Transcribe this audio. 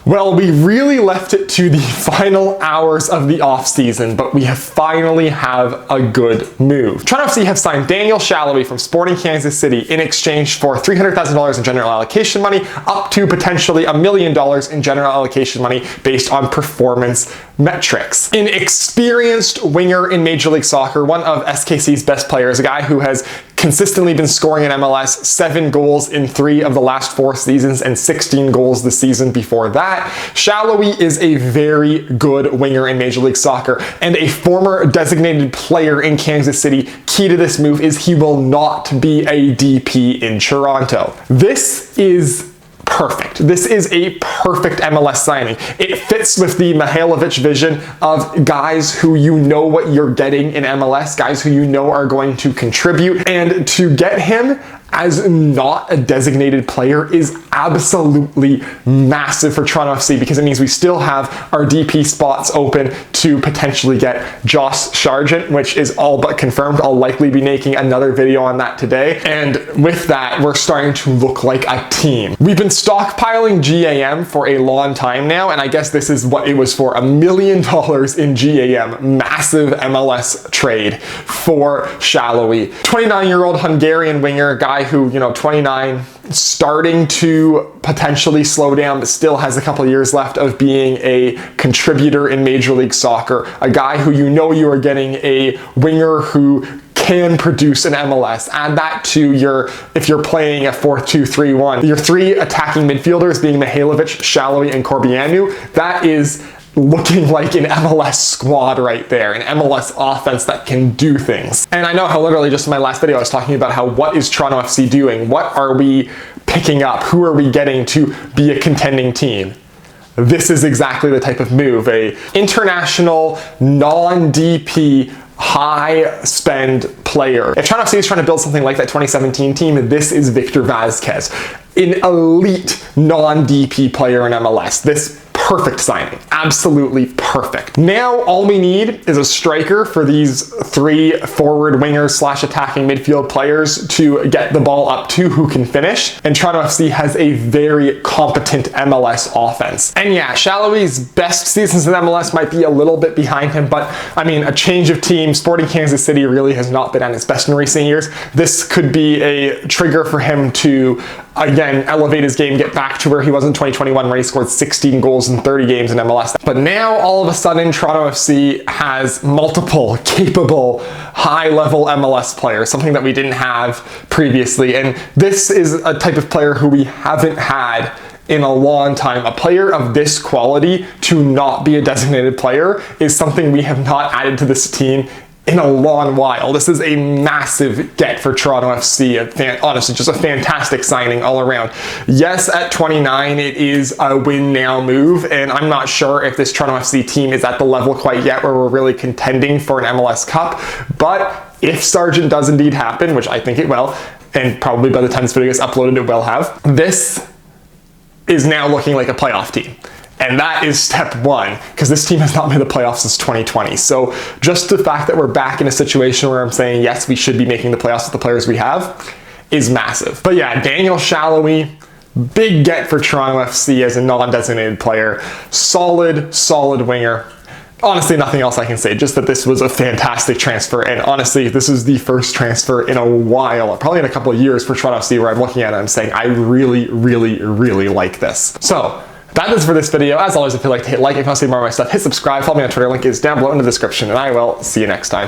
Well, we really left it to the final hours of the offseason, but we finally have a good move. Toronto FC have signed Daniel Salloi from Sporting Kansas City in exchange for $300,000 in general allocation money, up to potentially $1 million in general allocation money based on performance metrics. An experienced winger in Major League Soccer, one of SKC's best players, a guy who has consistently been scoring in MLS, 7 goals in 3 of the last 4 seasons and 16 goals the season before that. Salloi is a very good winger in Major League Soccer and a former designated player in Kansas City. Key to this move is he will not be a DP in Toronto. This is perfect. This is a perfect MLS signing. It fits with the Mihailovic vision of guys who you know what you're getting in MLS, guys who you know are going to contribute, and to get him as not a designated player is absolutely massive for Toronto FC, because it means we still have our DP spots open to potentially get Josh Sargent, which is all but confirmed. I'll likely be making another video on that today. And with that, we're starting to look like a team. We've been stockpiling GAM for a long time now, and I guess this is what it was for, $1 million in GAM. Massive MLS trade for Salloi. 29-year-old Hungarian winger, guy who, 29, starting to potentially slow down, but still has a couple years left of being a contributor in Major League Soccer. A guy who you are getting a winger who can produce in MLS. Add that to if you're playing a 4-2-3-1, your 3 attacking midfielders being Mihailovic, Salloi, and Corbeanu. That is looking like an MLS squad right there, an MLS offense that can do things. And I know how literally just in my last video I was talking about what is Toronto FC doing? What are we picking up? Who are we getting to be a contending team? This is exactly the type of move, a international, non-DP, high spend player. If Toronto FC is trying to build something like that 2017 team, this is Victor Vazquez, an elite non-DP player in MLS. This perfect signing, absolutely perfect. Now all we need is a striker for these 3 forward wingers / attacking midfield players to get the ball up to who can finish, and Toronto FC has a very competent MLS offense. And yeah, Salloi's best seasons in MLS might be a little bit behind him, but I mean, a change of team. Sporting Kansas City really has not been at its best in recent years. This could be a trigger for him to again elevate his game, get back to where he was in 2021 when he scored 16 goals in 30 games in MLS. But now all of a sudden Toronto FC has multiple capable high-level MLS players, something that we didn't have previously. And this is a type of player who we haven't had in a long time. A player of this quality to not be a designated player is something we have not added to this team in a long while. This is a massive get for Toronto FC. Honestly, just a fantastic signing all around. Yes, at 29, it is a win now move, and I'm not sure if this Toronto FC team is at the level quite yet where we're really contending for an MLS Cup, but if Sargent does indeed happen, which I think it will, and probably by the time this video gets uploaded it will have, this is now looking like a playoff team. And that is step 1, because this team has not made the playoffs since 2020. So just the fact that we're back in a situation where I'm saying, yes, we should be making the playoffs with the players we have is massive. But yeah, Daniel Salloi, big get for Toronto FC as a non-designated player. Solid winger. Honestly, nothing else I can say, just that this was a fantastic transfer. And honestly, this is the first transfer in a while, probably in a couple of years for Toronto FC, where I'm looking at it and I'm saying, I really like this. So that is for this video. As always, if you'd like to hit like, if you want to see more of my stuff, hit subscribe, follow me on Twitter, link is down below in the description, and I will see you next time.